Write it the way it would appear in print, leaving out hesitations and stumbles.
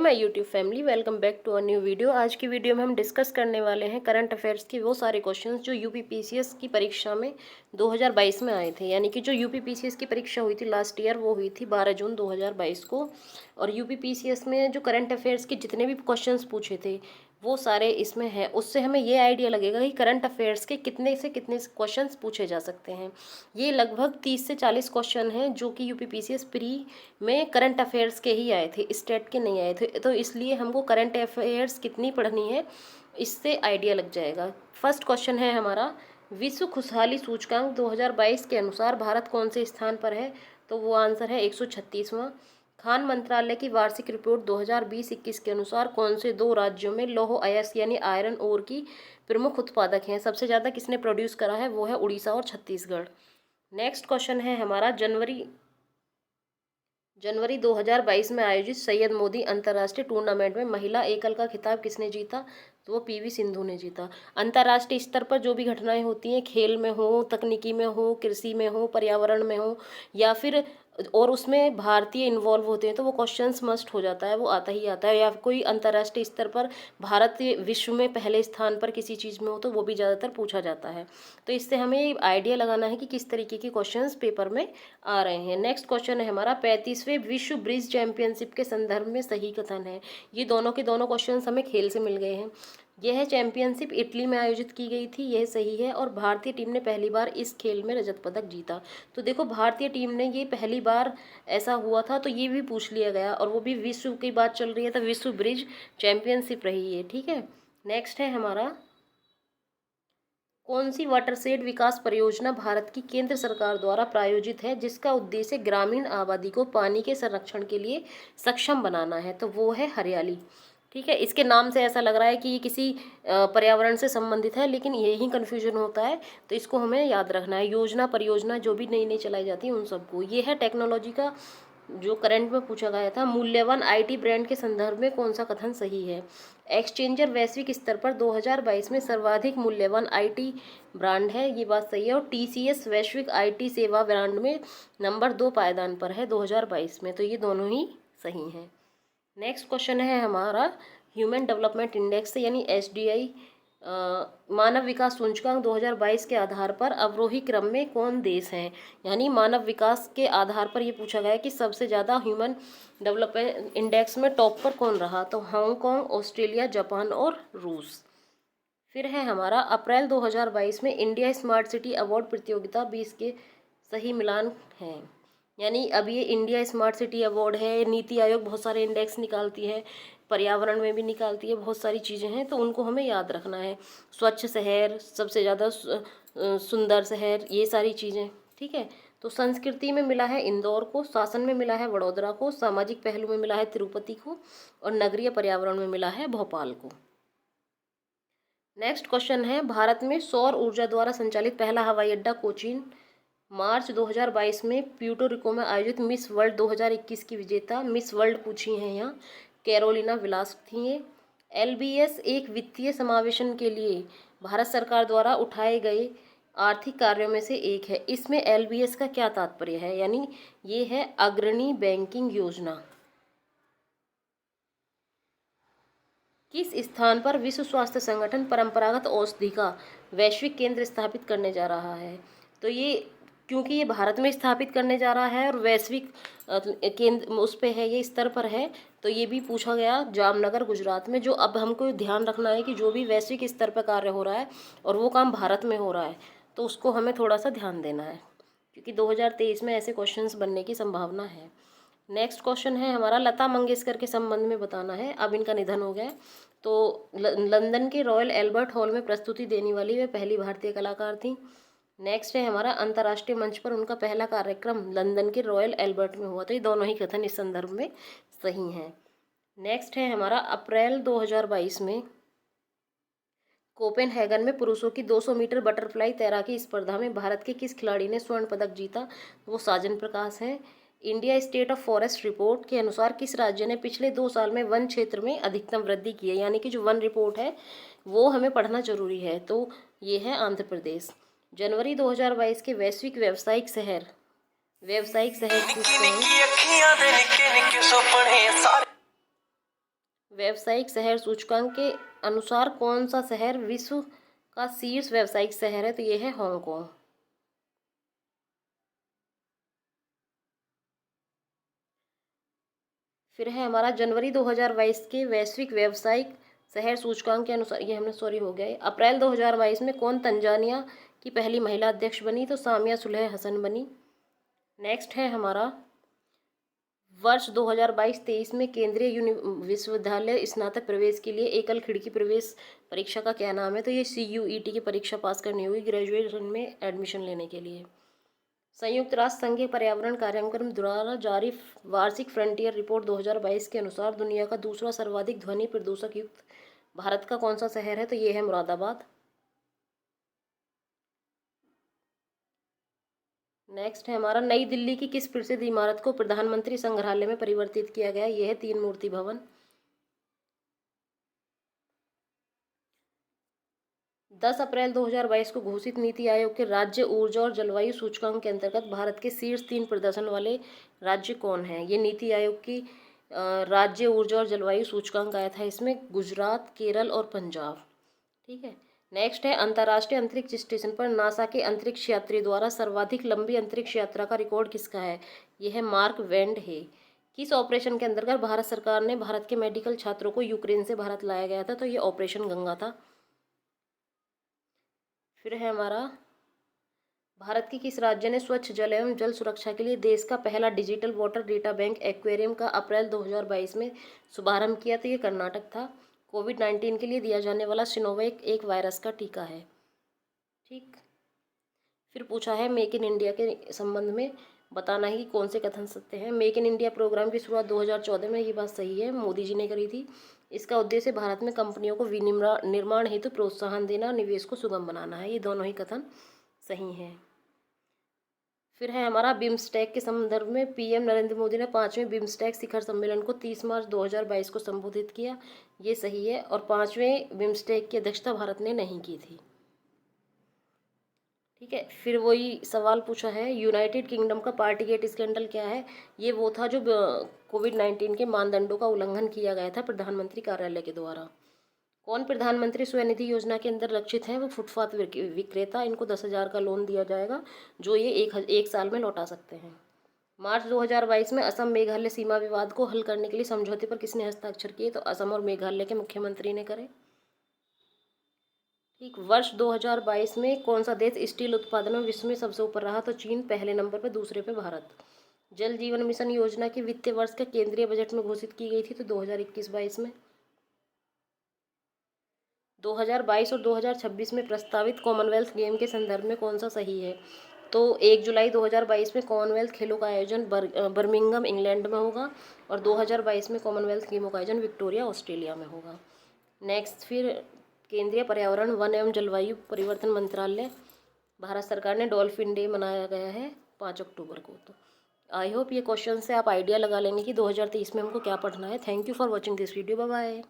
My YouTube family, welcome back to a new video. आज की video में हम डिस्कस करने वाले हैं करंट अफेयर्स की वो सारे क्वेश्चंस जो यूपी पीसीएस की परीक्षा में 2022 में आए थे। यानी कि जो यूपी पीसीएस की परीक्षा हुई थी लास्ट ईयर, वो हुई थी 12 जून 2022 को। और यूपी पीसीएस में जो करंट अफेयर्स के जितने भी क्वेश्चंस पूछे थे वो सारे इसमें है। उससे हमें ये आइडिया लगेगा कि करंट अफेयर्स के कितने से कितने क्वेश्चंस पूछे जा सकते हैं। ये लगभग 30 से 40 क्वेश्चन हैं जो कि यूपी पीसीएस प्री में करंट अफेयर्स के ही आए थे, स्टेट के नहीं आए थे। तो इसलिए हमको करंट अफेयर्स कितनी पढ़नी है इससे आइडिया लग जाएगा। फर्स्ट क्वेश्चन है हमारा, विश्व खुशहाली सूचकांक 2022 के अनुसार भारत कौन से स्थान पर है? तो वो आंसर है 136वां। खान मंत्रालय की वार्षिक रिपोर्ट 2020-21 के अनुसार कौन से दो राज्यों में लौह अयस्क यानी आयरन ओर की प्रमुख उत्पादक हैं? सबसे ज़्यादा किसने प्रोड्यूस करा है? वो है उड़ीसा और छत्तीसगढ़। नेक्स्ट क्वेश्चन है हमारा, जनवरी 2022 में आयोजित सैयद मोदी अंतर्राष्ट्रीय टूर्नामेंट में महिला एकल का खिताब किसने जीता? तो वो पीवी सिंधु ने जीता। अंतर्राष्ट्रीय स्तर पर जो भी घटनाएं होती हैं, खेल में हो, तकनीकी में हो, कृषि में हो, पर्यावरण में हो, या फिर और उसमें भारतीय इन्वॉल्व होते हैं, तो वो क्वेश्चंस मस्ट हो जाता है, वो आता ही आता है। या कोई अंतर्राष्ट्रीय स्तर पर भारत विश्व में पहले स्थान पर किसी चीज़ में हो तो वो भी ज़्यादातर पूछा जाता है। तो इससे हमें आइडिया लगाना है कि किस तरीके के क्वेश्चंस पेपर में आ रहे हैं। नेक्स्ट क्वेश्चन है हमारा, 35वें विश्व ब्रिज चैंपियनशिप के संदर्भ में सही कथन है। ये दोनों के दोनों क्वेश्चंस हमें खेल से मिल गए हैं। यह चैंपियनशिप इटली में आयोजित की गई थी, यह सही है। और भारतीय टीम ने पहली बार इस खेल में रजत पदक जीता। तो देखो, भारतीय टीम ने ये पहली बार ऐसा हुआ था, तो ये भी पूछ लिया गया। और वो भी विश्व की बात चल रही है तो विश्व ब्रिज चैंपियनशिप रही है, ठीक है। नेक्स्ट है हमारा, कौन सी वाटरशेड विकास परियोजना भारत की केंद्र सरकार द्वारा प्रायोजित है जिसका उद्देश्य ग्रामीण आबादी को पानी के संरक्षण के लिए सक्षम बनाना है? तो वो है हरियाली, ठीक है। इसके नाम से ऐसा लग रहा है कि ये किसी पर्यावरण से संबंधित है, लेकिन यही कन्फ्यूजन होता है। तो इसको हमें याद रखना है। योजना परियोजना जो भी नई नई चलाई जाती है उन सबको। ये है टेक्नोलॉजी का जो करंट में पूछा गया था। मूल्यवान आईटी ब्रांड के संदर्भ में कौन सा कथन सही है? एक्सचेंजर वैश्विक स्तर पर 2022 में सर्वाधिक मूल्यवान आईटी ब्रांड है, ये बात सही है। और टीसीएस वैश्विक आईटी सेवा ब्रांड में नंबर 2 पायदान पर है 2022 में। तो ये दोनों ही सही हैं। नेक्स्ट क्वेश्चन है हमारा, ह्यूमन डेवलपमेंट इंडेक्स यानी एसडीआई मानव विकास सूचकांक 2022 के आधार पर अवरोही क्रम में कौन देश हैं? यानी मानव विकास के आधार पर ये पूछा गया है कि सबसे ज़्यादा ह्यूमन डेवलपमेंट इंडेक्स में टॉप पर कौन रहा? तो हांगकांग, ऑस्ट्रेलिया, जापान और रूस। फिर है हमारा, अप्रैल 2022 में इंडिया स्मार्ट सिटी अवार्ड प्रतियोगिता 20 के सही मिलान है। यानी अब ये इंडिया स्मार्ट सिटी अवार्ड है। नीति आयोग बहुत सारे इंडेक्स निकालती है, पर्यावरण में भी निकालती है, बहुत सारी चीज़ें हैं, तो उनको हमें याद रखना है। स्वच्छ शहर, सबसे ज़्यादा सुंदर शहर, ये सारी चीज़ें, ठीक है। तो संस्कृति में मिला है इंदौर को, शासन में मिला है वडोदरा को, सामाजिक पहलू में मिला है तिरुपति को, और नगरीय पर्यावरण में मिला है भोपाल को। नेक्स्ट क्वेश्चन है, भारत में सौर ऊर्जा द्वारा संचालित पहला हवाई अड्डा कोचीन। मार्च 2022 में प्यूर्टो रिको में आयोजित मिस वर्ल्ड 2021 की विजेता मिस वर्ल्ड पूछी हैं यहाँ कैरोलिना विलास थी ये। एलबीएस एक वित्तीय समावेशन के लिए भारत सरकार द्वारा उठाए गए आर्थिक कार्यों में से एक है। इसमें एलबीएस का क्या तात्पर्य है? यानी ये है अग्रणी बैंकिंग योजना। किस स्थान पर विश्व स्वास्थ्य संगठन परंपरागत औषधि का वैश्विक केंद्र स्थापित करने जा रहा है? तो ये क्योंकि ये भारत में स्थापित करने जा रहा है और वैश्विक केंद्र उस पे है, ये स्तर पर है, तो ये भी पूछा गया जामनगर गुजरात में। जो अब हमको ध्यान रखना है कि जो भी वैश्विक स्तर पर कार्य हो रहा है और वो काम भारत में हो रहा है, तो उसको हमें थोड़ा सा ध्यान देना है, क्योंकि 2023 में ऐसे क्वेश्चंस बनने की संभावना है। नेक्स्ट क्वेश्चन है हमारा, लता मंगेशकर के संबंध में बताना है। अब इनका निधन हो गया, तो लंदन के रॉयल एल्बर्ट हॉल में प्रस्तुति देने वाली वे पहली भारतीय कलाकार थी। नेक्स्ट है हमारा, अंतर्राष्ट्रीय मंच पर उनका पहला कार्यक्रम लंदन के रॉयल एल्बर्ट में हुआ। तो ये दोनों ही कथन इस संदर्भ में सही हैं। नेक्स्ट है हमारा, अप्रैल 2022 में कोपेनहेगन में पुरुषों की 200 मीटर बटरफ्लाई तैराकी स्पर्धा में भारत के किस खिलाड़ी ने स्वर्ण पदक जीता? वो साजन प्रकाश है। India state of forest report के अनुसार किस राज्य ने पिछले 2 साल में वन क्षेत्र में अधिकतम वृद्धि की है? यानी कि जो वन रिपोर्ट है वो हमें पढ़ना जरूरी है, तो ये है आंध्र प्रदेश। जनवरी 2022 के वैश्विक व्यावसायिक शहर किसके हैं? व्यावसायिक शहर सूचकांक के अनुसार कौन सा शहर विश्व का शीर्ष व्यावसायिक शहर है? तो ये है हांगकांग। फिर है हमारा जनवरी 2022 के वैश्विक व्यावसायिक शहर सूचकांक के अनुसार, ये हमने सॉरी हो गया है, अप्रैल 2022 में कौन तंजानिया की पहली महिला अध्यक्ष बनी? तो सामिया सुलह हसन बनी। नेक्स्ट है हमारा वर्ष 2022-23 में केंद्रीय विश्वविद्यालय स्नातक प्रवेश के लिए एकल खिड़की प्रवेश परीक्षा का क्या नाम है? तो ये CUET की परीक्षा पास करनी होगी ग्रेजुएशन में एडमिशन लेने के लिए। संयुक्त राष्ट्र संघ के पर्यावरण कार्यक्रम द्वारा जारी वार्षिक फ्रंटियर रिपोर्ट 2022 के अनुसार दुनिया का दूसरा सर्वाधिक ध्वनि प्रदूषक युक्त भारत का कौन सा शहर है? तो ये है मुरादाबाद। नेक्स्ट है हमारा नई दिल्ली की किस प्रसिद्ध इमारत को प्रधानमंत्री संग्रहालय में परिवर्तित किया गया? यह है 3 मूर्ति भवन। 10 अप्रैल 2022 को घोषित नीति आयोग के राज्य ऊर्जा और जलवायु सूचकांक के अंतर्गत भारत के शीर्ष 3 प्रदर्शन वाले राज्य कौन हैं? ये नीति आयोग की राज्य ऊर्जा और जलवायु सूचकांक आया था, इसमें गुजरात, केरल और पंजाब। ठीक है। नेक्स्ट है अंतर्राष्ट्रीय अंतरिक्ष स्टेशन पर नासा के अंतरिक्ष यात्री द्वारा सर्वाधिक लंबी अंतरिक्ष यात्रा का रिकॉर्ड किसका है? यह है मार्क वेंड है। किस ऑपरेशन के अंतर्गत भारत सरकार ने भारत के मेडिकल छात्रों को यूक्रेन से भारत लाया गया था? तो ये ऑपरेशन गंगा था। फिर है हमारा भारत के किस राज्य ने स्वच्छ जल एवं जल सुरक्षा के लिए देश का पहला digital water data bank aquarium का अप्रैल 2022 में शुभारंभ किया? तो ये कर्नाटक था। कोविड-19 के लिए दिया जाने वाला सिनोवैक एक वायरस का टीका है। ठीक। फिर पूछा है मेक इन इंडिया के संबंध में बताना है कि कौन से कथन सत्य हैं। मेक इन इंडिया प्रोग्राम की शुरुआत 2014 में, ये बात सही है, मोदी जी ने करी थी। इसका उद्देश्य भारत में कंपनियों को विनिर्माण हेतु प्रोत्साहन देना, निवेश को सुगम बनाना है। ये दोनों ही कथन सही हैं। फिर है हमारा बिम्स्टेक के संदर्भ में PM नरेंद्र मोदी ने 5वें बिम्स्टेक शिखर सम्मेलन को 30 मार्च 2022 को संबोधित किया। ये सही है। और 5वें बिम्स्टेक की अध्यक्षता भारत ने नहीं की थी। ठीक है। फिर वही सवाल पूछा है यूनाइटेड किंगडम का पार्टीगेट स्कैंडल क्या है? ये वो था जो कोविड-19 के मानदंडों का उल्लंघन किया गया था प्रधानमंत्री कार्यालय के द्वारा। कौन प्रधानमंत्री स्वनिधि योजना के अंदर लक्षित हैं? वो फुटपाथ विक्रेता। इनको 10,000 का लोन दिया जाएगा जो ये एक साल में लौटा सकते हैं। मार्च 2022 में असम मेघालय सीमा विवाद को हल करने के लिए समझौते पर किसने हस्ताक्षर किए? तो असम और मेघालय के मुख्यमंत्री ने करे। ठीक। वर्ष 2022 में कौन सा देश स्टील उत्पादन में विश्व में सबसे ऊपर रहा? तो चीन पहले नंबर पर, दूसरे पे भारत। जल जीवन मिशन योजना की वित्तीय वर्ष का केंद्रीय बजट में घोषित की गई थी तो 2021-22 में। 2022 और 2026 में प्रस्तावित कॉमनवेल्थ गेम के संदर्भ में कौन सा सही है? तो 1 जुलाई 2022 में कॉमनवेल्थ खेलों का आयोजन बर्मिंघम इंग्लैंड में होगा और 2022 में कॉमनवेल्थ गेमों का आयोजन विक्टोरिया ऑस्ट्रेलिया में होगा। नेक्स्ट फिर केंद्रीय पर्यावरण वन एवं जलवायु परिवर्तन मंत्रालय, भारत सरकार ने डॉल्फिन डे मनाया गया है 5 अक्टूबर को। तो आई होप ये क्वेश्चन से आप आइडिया लगा लेंगे कि 2023 में हमको क्या पढ़ना है। Thank you for watching this video. Bye bye.